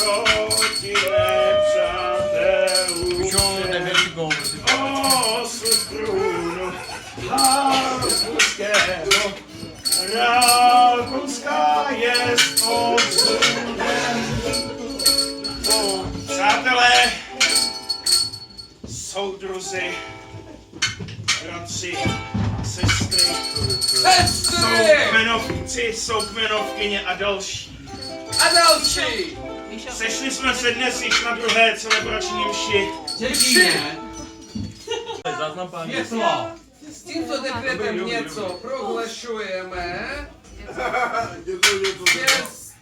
proti nepřátelu osud trůnu Habsburského. Rakouska jest odsunem. Přátelé, soudruzi, bratři, sestry, jsou kmenovkyně a další. Sešli jsme se dnes již na druhé celebrační mši. S tímto dekretem něco prohlašujeme.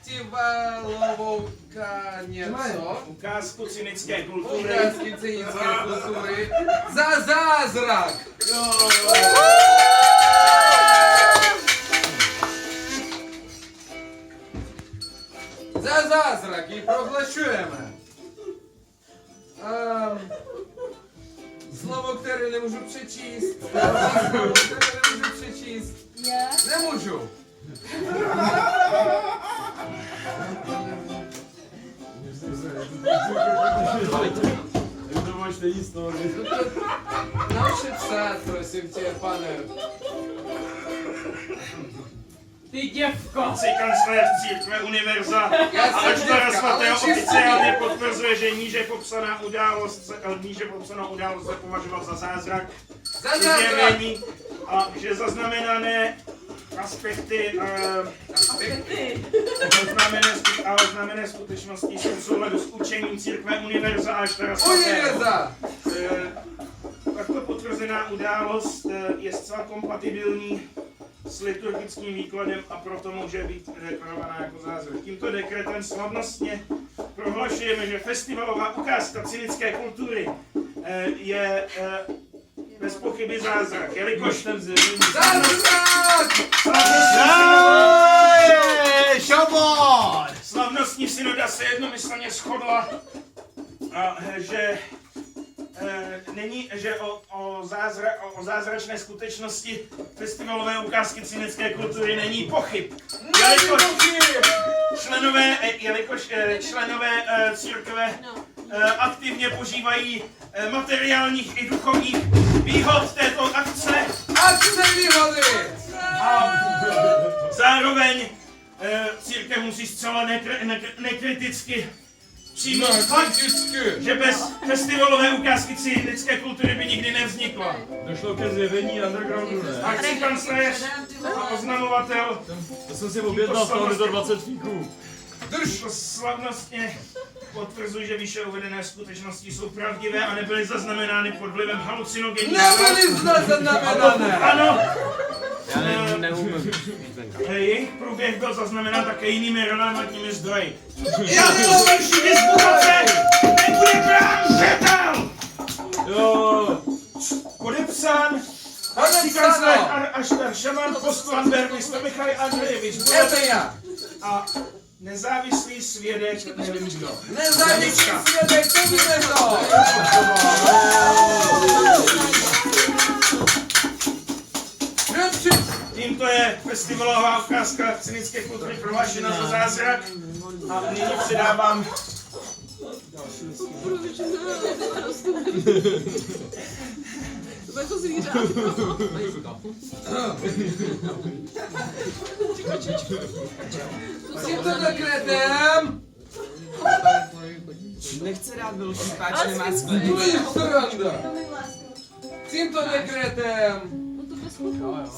Festivalovou něco. Ukázku cynické kultury. Ukázky cynické kultury. Za zázrak! Za zázrak ji prohlašujeme. Slovo, které nemůžu přečíst. Slovo, které nemůžu přečíst. Nemůžu. Naučit psát, prosím tě, pane. Ty děvko! Kancléř církve Univerza Alžběra svatého oficiálně potvrzuje, že níže popsanou událost se považoval za zázrak. Zjevení a že zaznamenané aspekty oznámené skutečnosti jsou v souladu s učením církve Univerza Alžběra svatého. Takto potvrzená událost je zcela kompatibilní s liturgickým výkladem a proto může být deklarovaná jako zázrak. Tímto dekretem slavnostně prohlašujeme, že festivalová ukázka cynické kultury je bez pochyby zázrak, jelikož ten slavnostní synoda se jednomyslně shodla, že o zázračné skutečnosti festivalové ukázky cynické kultury není pochyb. Jelikož členové církve aktivně požívají materiálních i duchovních výhod této akce. Výhody! A zároveň církev musí zcela nekriticky přijmout fakt, že bez festivalové ukázky cynické kultury by nikdy nevznikla. Došlo ke zjevení undergroundu, ne? Arcikancléř a oznamovatel. To jsem si objednal z toho za 20 fíků. Slavnostně potvrzuji, že výše uvedené skutečnosti jsou pravdivé a nebyly zaznamenány pod vlivem halucinogenních. Nebyly zaznamenané! Ano! Jejich průběh byl zaznamenán také jinými relevantními zdroji. Nejlepší disputace nebude brán zřetel! Jo! Podepsán arcikancléř Aštar Šaman, poslán Bermista Michal Andrejevič a nezávislý svědek, nevím kdo. Nezávislý svědek, to víme to! Tímto je festivalová ukázka cynické kultury prohlášena za zázrak a nyní předávám To zvířat. S tímto dekretem Nechce rád vyložit páč, nemá své. s tímto dekretem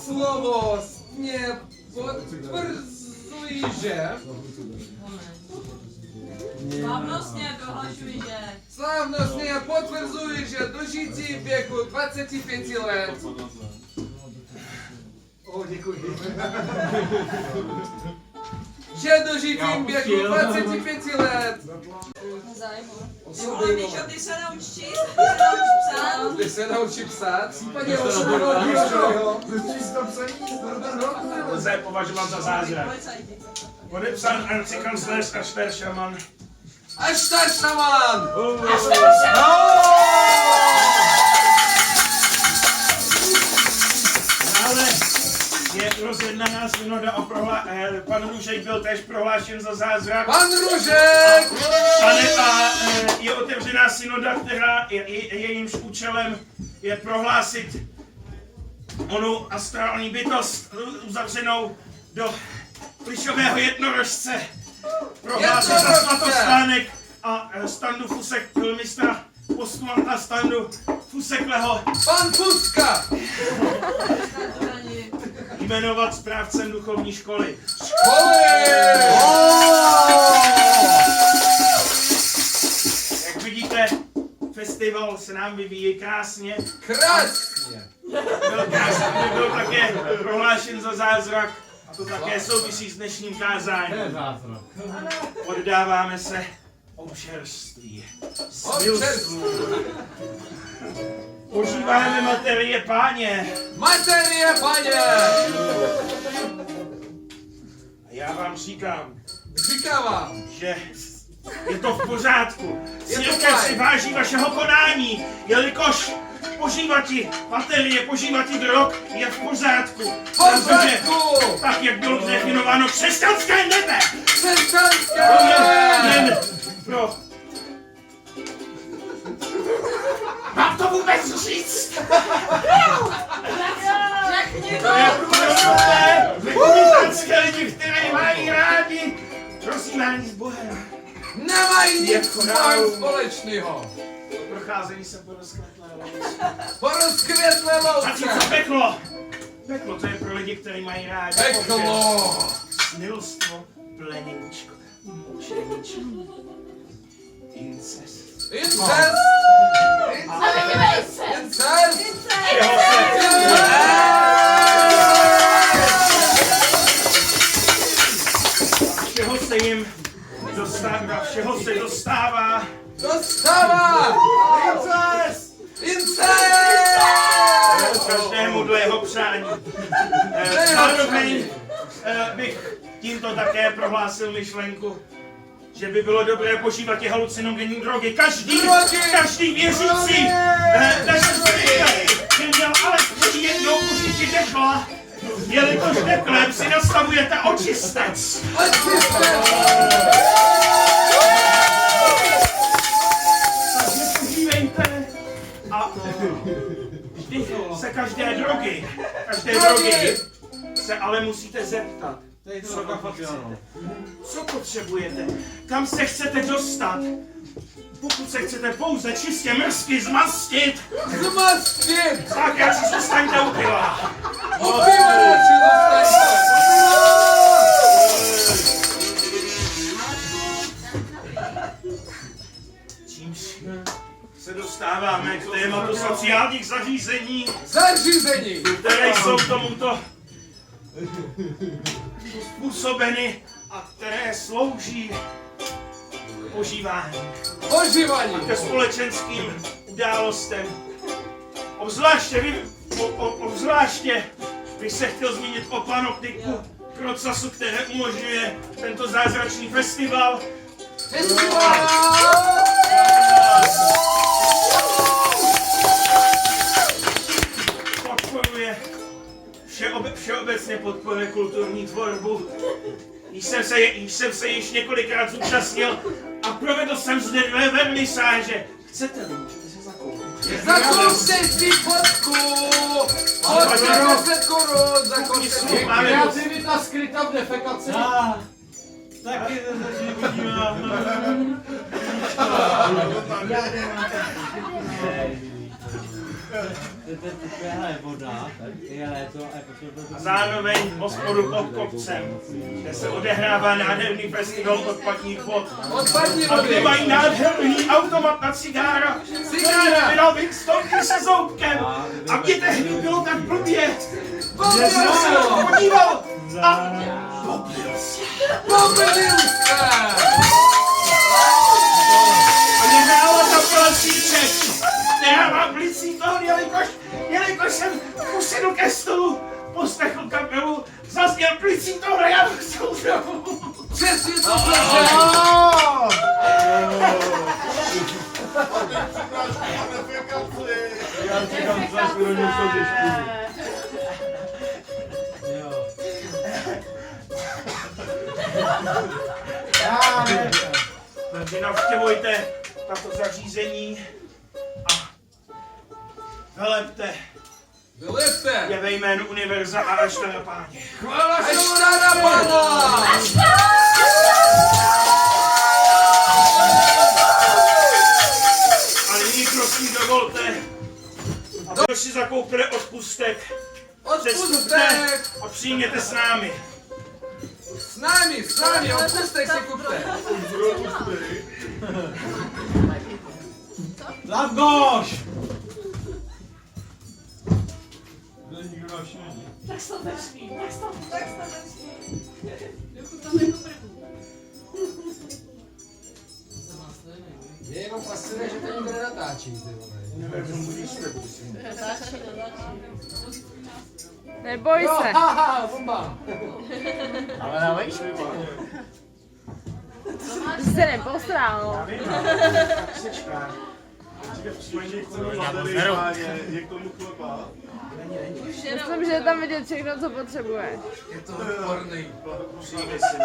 slovostně potvrzuji, že slavnostně potvrzuji, že dožití věku 25 let. Děkuji. Že dožitím věku 25 let. Ty se nauč číst, Ty se naučí psát. Případně lze považovat za zázrak. Podepsán arcikancléř Aštar Šaman. Aštar Šaman! Dále je rozjednaná synoda o pan Růžek byl též prohlášen za zázrak. Pan Růžek! složená synoda, která jejímž účelem je prohlásit onu astrální bytost uzavřenou do plišového jednorožce, prohlásit za svatostánek a standu Fusek, mistra postulanta standu Fusekleho Pan Fuska! jmenovat správcem duchovní školy. Jak vidíte, festival se nám vyvíjí krásně. Krásně! Byl také prohlášen za zázrak a to také souvisí s dnešním kázáním. Oddáváme se občerství. Požíváme materie páně. Materie, paně! A já vám říkám, Říkávám, že je to v pořádku. Je to Církev si fajn. váží vašeho konání, jelikož požívati materie, požívati drog je v pořádku. Protože tak, jak bylo definováno křesťanské nebe, křesťanské! jen pro... Mám to vůbec říct? To je pro komunitánské lidi, které mají rádi rozjímání s Bohem. Nemají nic s chorálu. Bohem společného! Procházení se po rozkvetlé Po rozkvětlé A co louce! peklo? Peklo to je pro lidi, kteří mají rádi Peklo! smilstvo, pleněníčko, mučeníčko, incest. Incest! Incest! Všeho se jim dostává, všeho se dostává. Dostává! Incest! Každému dle jeho přání. Zároveň bych tímto také prohlásil myšlenku, že by bylo dobré požívat i halucinogenní drogy. Každý věřící naše světa by měl alespoň jednou užití dekla, jelikož deklem si nastavujete očistec. Takže požívejte a vždy se každé drogy se ale musíte zeptat. Co potřebujete? Kam se chcete dostat? Pokud se chcete pouze čistě mrzky zmastit, Zmastit! tak jak si zůstaňte u piva. Opět si dostaňte! Čímž se dostáváme k tématu sociálních zařízení, Zařízení! které jsou tomuto způsobeny a které slouží požívání Požívání! ke společenským událostem. Obzvláště bych se chtěl zmínit o panoptiku procesu, které umožňuje tento zázračný festival. Podporuje, všeobecně podporuje kulturní tvorbu. Již jsem se již několikrát zúčastnil a provedl jsem zde 2 vernisáže. Chcete-li, můžete se zakoupit. Zakoupte si fotku! Od 10 korun zakoupte si! Kreativita skrytá v defekaci. Taky vidíme. A zároveň hospodu pod kopcem, kde se odehrává nádherný festival odpadních vod. Odpadní A kde vody! mají nádherný automat na cigára. Cigára! Vydal bych stovky se zoubkem. A mě tehdy bylo tak blbě, že jsem se na to podíval a poblil se. Poblil se! A mě hrála ta plasíček, která má blicí tón, jelikož jsem usedl ke stolu, poslechl kapelu, zazněl blicí tón a já bych se uzral. Přesně to slyšel! Já říkám, že se do něco těžký. Takže navštěvujte tato zařízení a velepte Vylepte! je ve jménu Univerza a Aštara Páně. Chvála Štěvodána Pána! A nyní prosím dovolte, aby si zakoupili odpustek. Odpustek! A přijměte s námi. S námi, odpustek si kupte! Zlatkoš! Kde nikdo další není. Tak statečný. Dokud tam jako první. Je jenom fascinuje, že to nikdo nenatáčí, ty vole. Natáčí. Neboj Jo, se. haha, bomba. Ale na vejšku. Jsi se neposral. Je k tomu chleba. Myslím, že je tam vidět všechno, co potřebuješ. Je to odporný. Přijmi si.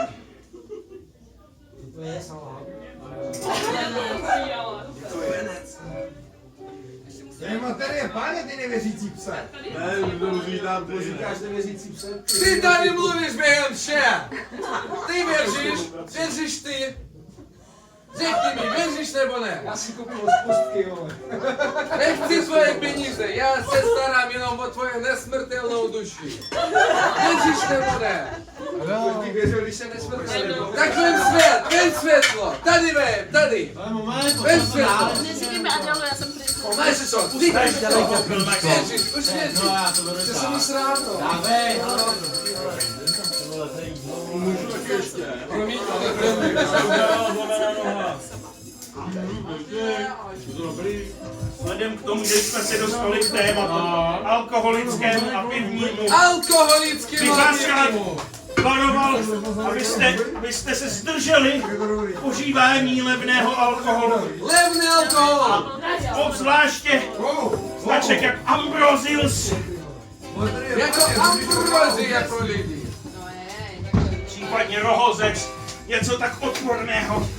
To je salát. Tady je páně, ty nevěřící pse. Ne, to musíš dát ty. Říkáš nevěřící pse? Ty tady mluvíš během vše! Ty věříš ty? Řekni mi, věříš nebo ne? Já si koupil odpustky, jo. Nechci tvoje peníze, já se starám jenom o tvoje nesmrtelnou duši. Věříš nebo ne? Ty věřil, když se nesmrtelný. Tak ven světlo, tady ven, tady. Ale moment, Ven světlo. Neříkejme Adélu, já jsem princezna. Máš to, ty věříš, už No věříš. já to beru Že tak. jsem mi srátno. Dávej, ale... Můžu taky ještě. Promiň, ale promiň. Vzhledem k tomu, že jsme se dostali k tématu alkoholickému a pivnímu, Alkoholický bych vás rád mladímu. varoval, abyste se zdrželi požívání levného alkoholu. Levný alkohol. Obzvláště značek jak Ambrosius, Jako ambrozia pro lidi. případně Rohozec, něco tak odporného,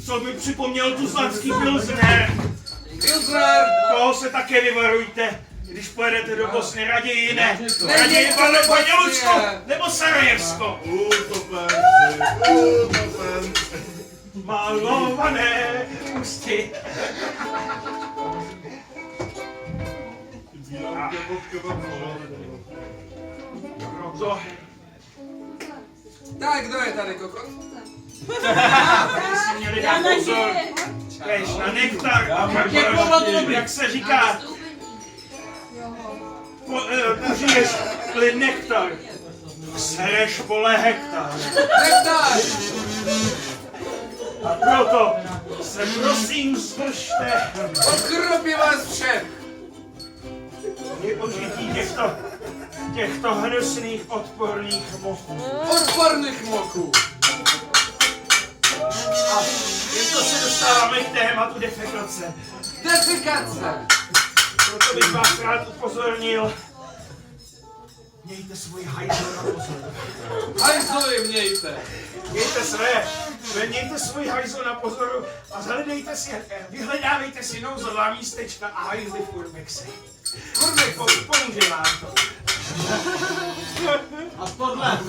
co mi připomněl tu zlatský pilsner. Pilsner. Toho se také vyvarujte, když pojedete do Bosny, raději ne. Raději Banja Lučko nebo Sarajevsko. Malované ústy. Proto Tak, kdo je tady kokot? tady si měli dát pozor. Kež na nektar, jak se říká, použiješ-li nektar, sereš pole hektar. Nektar. A proto se prosím zdržte Odkropí vás všech. využití těchto hnusných odporných mochů. Odporných moků. A tímto se dostáváme k tématu defekace. Defekace. Proto bych vás rád upozornil. Mějte svůj hajzl na pozor. Hajzlovi mějte. Mějte svůj hajzl na pozoru a vyhledávejte si nouzová místečka a hajzly v urbexech. Urbek pomůže vám to. A tohle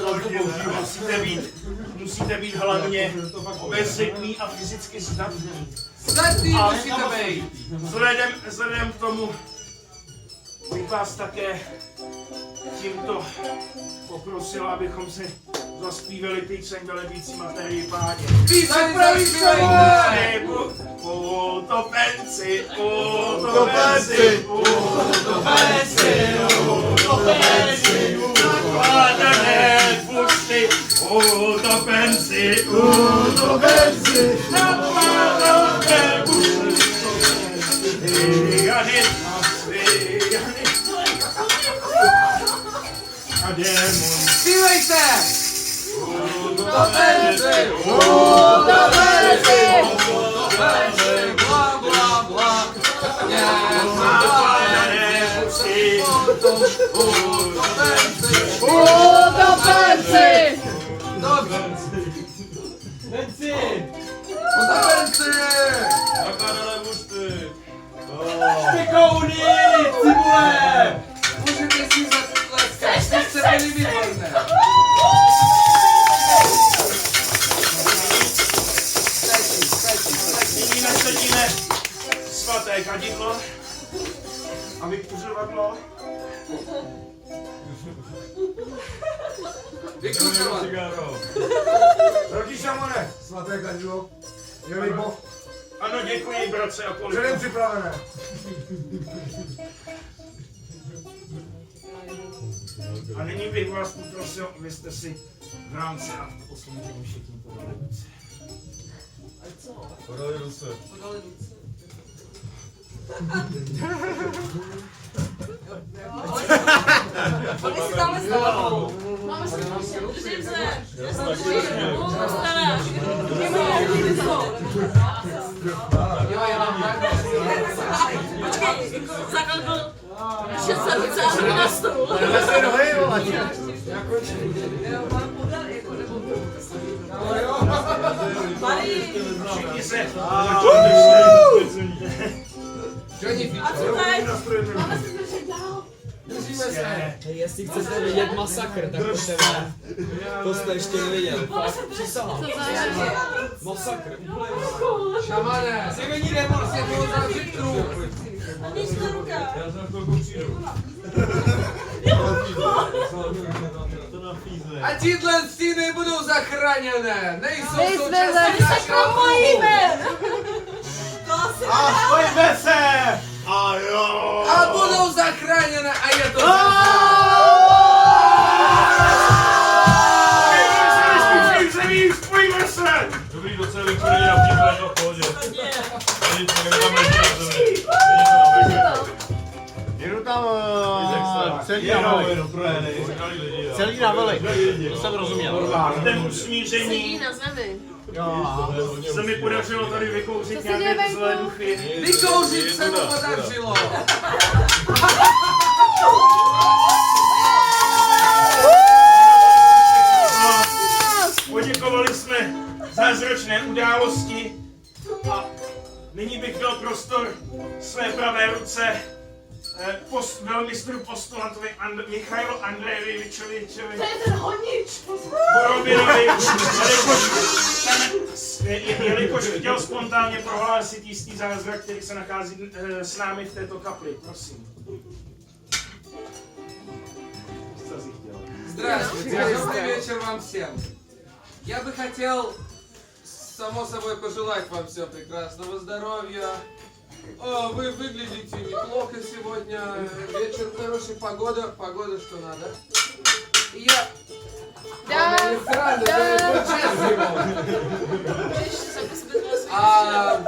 Musíte být hlavně obezřetný a fyzicky zdatný. Zdatný musíte být. Vzhledem k tomu bych vás také tímto poprosil, abychom se zaspívali píseň velebící materii Páně. Píseň zaspívejte. Utopenci, nakládané pusty, utopenci, nakládané pusty, Jany a démon. Zpívejte. Utopenci! Bla, bla, bla. Nakládané pusty, Utopenci! Dobře. Venci! Utopenci. nasadíme svaté kadidlo a vykuřovadlo. Vykuřovat. Proti Šamone, svaté kadidlo. Je libo. Ano, děkuji, bratře Předem Apolino. připravené. A nyní bych vás poprosil, abyste si v rámci a poslední všichni podali ruce. Podali ruce. Oni si dáme stavou. Máme si držím se. Já jsem staráš. Počkej, základ byl 600 ruce a jsme na stůl. Všichni se Johnny A co Fico. teď? Máme si držet dál. Držíme se. Jestli chcete vidět masakr, tak pojďte ven. To jste ještě neviděli. Přísahám. Masakr. Šamane. Severní remorse je bylo zavřít kruh. Nízko ruka. Já za chvilku přijdu. To na fízle. A tyhle stíny budou zachráněné. Nejsou Nejsme součástí za- našeho kruhu. To asi a spojíme se! A jo! A budou zachráněné a je to Spojíme se! Dobrý, docela vypadá, já vtímám to v pohodě. Ani to nevím, tam leží na zemi. Jedu tam celý na veli. Celý na veli. To jsem rozuměl. Ten usmíření sedí na zemi. se mi podařilo tady vykouřit Co se děje nějaké zlé venku? duchy. vykouřit se mu podařilo. Poděkovali jsme zázračné události a nyní bych dal prostor své pravé ruce velmistru postulantovi Michailu Andrejevičovi To je ten honič. Borobinovi, jelikož chtěl spontánně prohlásit jistý zázrak, který se nachází s námi v této kapli. Prosím. Co jsi chtěl? Здравствуйте, добрый вечер вам всем. Я бы хотел, само собой, пожелать вам всем прекрасного здоровья. О, вы выглядите неплохо сегодня. Вечер хороший, погода что надо. И я... Да. Она не странно, да, А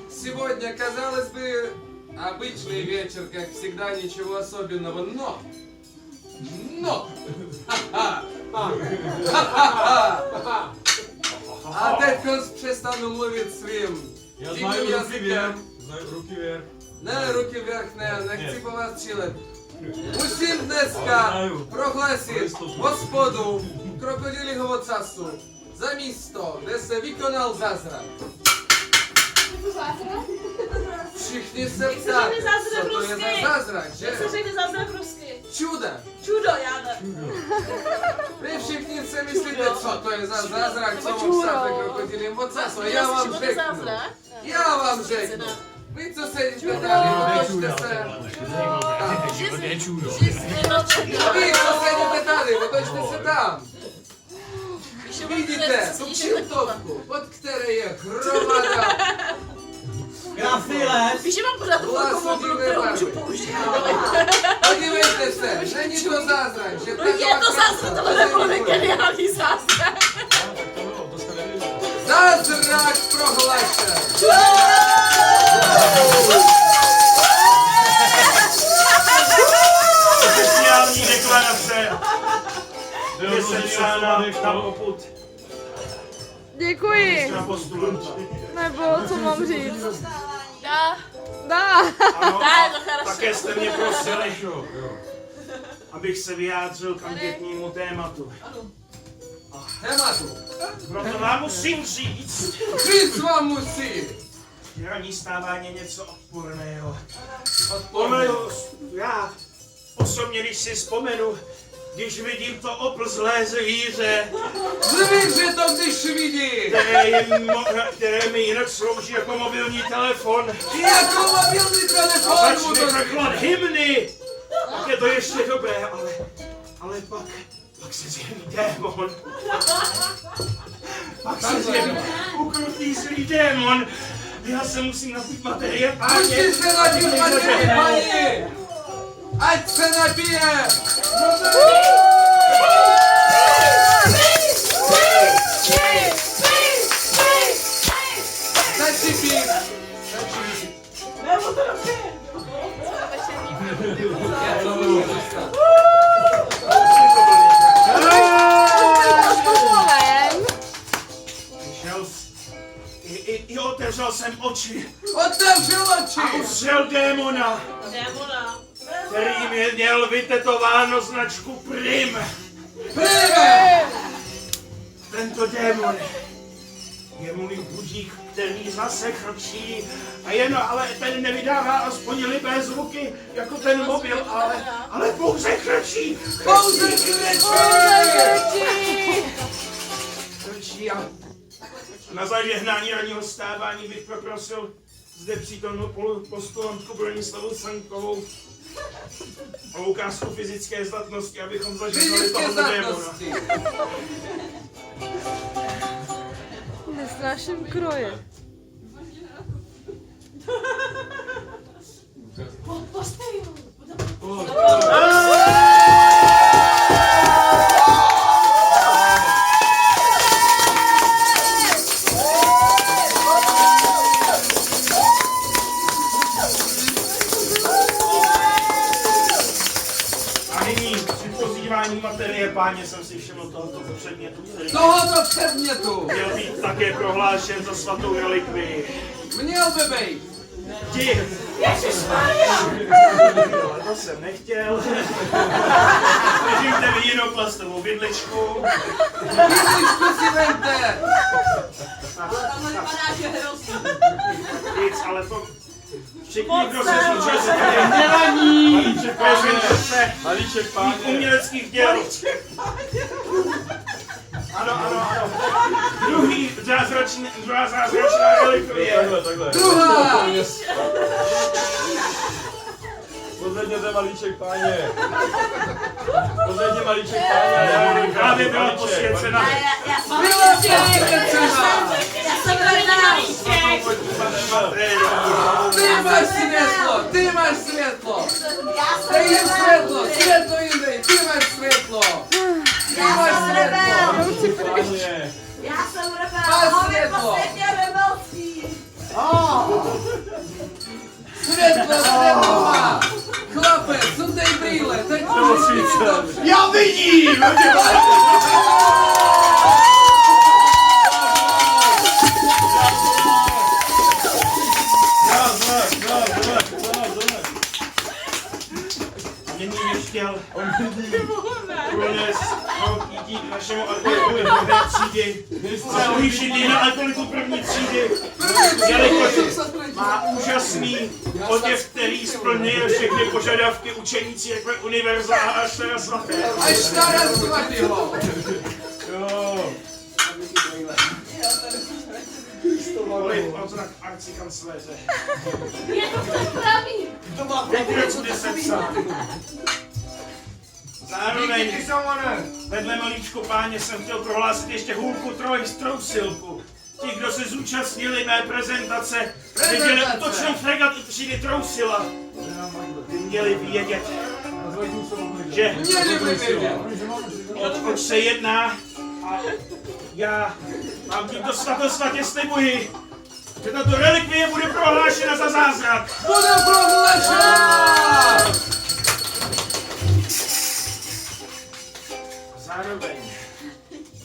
сегодня, казалось бы, обычный вечер, как всегда, ничего особенного, но! A teď přestanu mluvit svým Já divným znaju ruky věr. jazykem. Znaju ruky věr. Ne, ruky vверх, ne, nechci po vás střílet. Musím dneska prohlásit hospodu krokodilího casu za místo, kde se vykonal zázrak. Všichni se ptáte, co to je za zázrak, že? Jak se řekne zázrak rusky? Čudo. Čudo, Jana. Vy všichni si myslíte, co to je za zázrak, co mohl stát ve krokodilím ocasu. Já vám řeknu. Já vám řeknu. Vy, co sedíte tady, otočte se. Vy, co sedíte tady, otočte se tam. Vidíte tu kšiltovku, pod které je hromada Víš, že mám pořád takovou mobilu, kterou můžu použít. Podívejte se, není to zázrak, že Je to zázrak, tohle nebylo geniální zázrak. Zázrak prohlášen. Oficiální deklarace je sepsána na popud Děkuji. na postulanta. Nebo co mám říct? Dá. Dá. Ano, Dá, je to a хорошо. také jste mě prosili, abych se vyjádřil k anketnímu tématu. Tématu. Proto vám musím říct, Říct vám musím. že ranní stávání je něco odporného. Odpověď. Já osobně, když si vzpomenu, když vidím to oplzlé zvíře, Zvíře to když vidí! které mi jinak slouží jako mobilní telefon, Jako mobilní telefon začne mu to vrchlat hymny, tak je to ještě dobré, ale pak se zjeví démon. Pak se zjeví ukrutný zlý démon. Já se musím napít materie páně. Musí se napít materie páně! Ať se napije! Stačí pít! Já to budu dostat. Otevřel jsem oči Otevřel oči! a uzřel démona, který mi měl vytetováno značku Prim. Prime! Tento démon je můj budík, který zase chrčí ale ten nevydává aspoň libé zvuky, jako ten mobil, ale pouze chrčí. Pouze krečí! Chrčí a na zažehnání ranního stávání bych poprosil zde přítomnou postulantku Bronislavu Sankovou o ukázku fyzické zdatnosti, abychom zažehnali Fyzické tohoto démona. zdatnosti! Nesnáším kroje. A nyní při pozývání materie páně jsem si všiml tohoto předmětu, který Tohoto předmětu měl být také prohlášen za svatou relikvii. měl by být! Jdi! Ale to jsem nechtěl. Držíte mi jinou plastovou vidličku. Vidličku si vemte! Nic, ale to... Všichni, kdo se zúčastní prezentace Malíček páně. uměleckých děl. Ano. Druhá zázračná relikvie. Takhle. Druhá! Pozvedněte malíček páně. Pozvedně malíček páně. Právě byla posvěcena. Byla posvěcena! Ty máš světlo! Ty máš světlo! Ty je světlo! Světlo jinde! Ty máš světlo! Ty máš světlo! Páně. Já jsem rebel, Máš ale světlo. posledně rebelský. Světlo má! Chlape, sundej brýle! Teď můžeš vidět! Já vidím! Nyní bych chtěl pronést dík našemu alkoholiku druhé třídy. Chce uhýšit na alkoholiku první třídy, jelikož má úžasný oděv, který splňuje všechny požadavky učení církve univerza a až teda svaté. Až stará svatýho! Jo. Odznak arcikancléře. Je to ten pravý. Dekret 10. Zároveň vedle malíčku páně jsem chtěl prohlásit ještě hůlku trousilku. Ti, kdo se zúčastnili mé prezentace, viděli útočnou fregatu třídy Trousila. By měli vědět, že Měli by vědět! oč se jedná a já vám tímto svatě slibuji, že tato relikvie bude prohlášena za zázrak. Bude prohlášena! Zároveň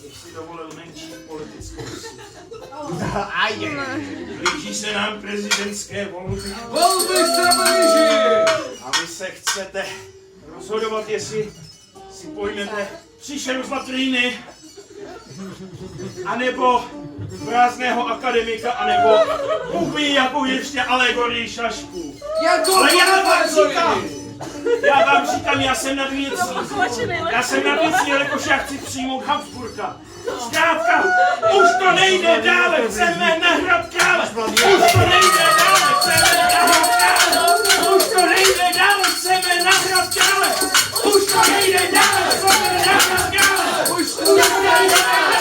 bych si dovolil menší politickou sílu. Blíží se nám prezidentské volby Volby se blíží! a vy se chcete rozhodovat, jestli si pojmete příšeru z latríny, anebo prázdného akademika, anebo Bůh ví jakou ještě alegorii šašků. Jako Ale já vám alegorii. říkám, Já vám říkám, já jsem nad věcí. Kovači nejlepší. Já jsem nad věcí, jelikož já chci přijmout Habsburka. Zkrátka, už to nejde dále, chceme na hrad krále. Už to nejde dále, chceme na hrad krále. Už to nejde dále, chceme na hrad krále. Už to nejde dále, chceme na hrad krále. Už to nejde dále,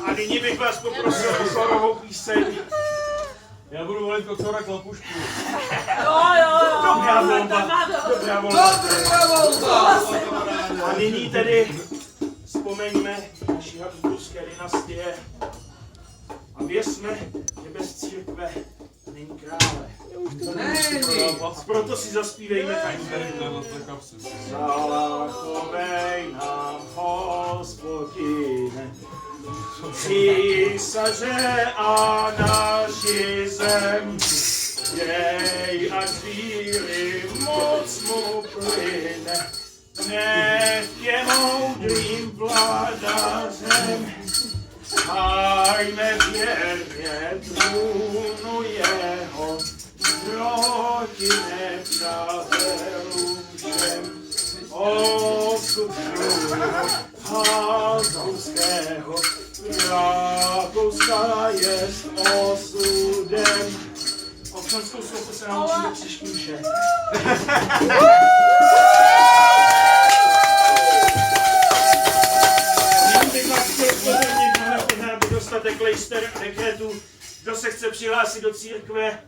a nyní bych vás poprosil o chorovou píseň. Já budu volit Kocora Klapušku. Jo. Dobrá volba. Dobrá volba. Dobrá volba! A nyní tedy vzpomeňme naší habsburské dynastie a věřme, že bez církve není krále. Není! A proto si zaspívejme tańce. Zachovej nám, Hospodine, císaře a naši zem. Jej, ať víry moc mu plyne, nech je moudrým vládařem. Hajme věrně trůnu jeho, proti nepřátelům všem. Osud trůnu habsburského, Rakouska jest osudem. Občanskou slovo se naučíme příští mše. Nyní bych vás chtěl upozornit na pořád dostatek lejster a dekretů. Kdo se chce přihlásit do církve,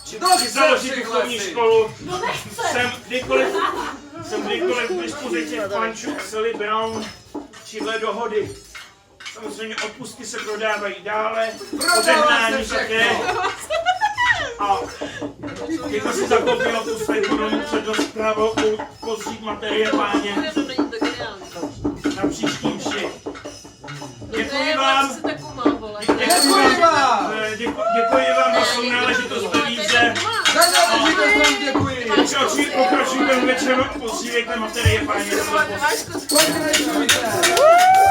či založit duchovní školu, jsem kdykoliv k dispozici v Panču, Sally Brown, či v Ledohody. Samozřejmě odpustky se prodávají dále, požehnání také. A kdyby si zakoupil odpustek, budu mít přednost právo pozřít materie páně na příští mši. Děkuji vám. Děkuji vám za svou náležitost ve víře. Pokračujeme večer, pozřívejte materie páně. Pokračujte!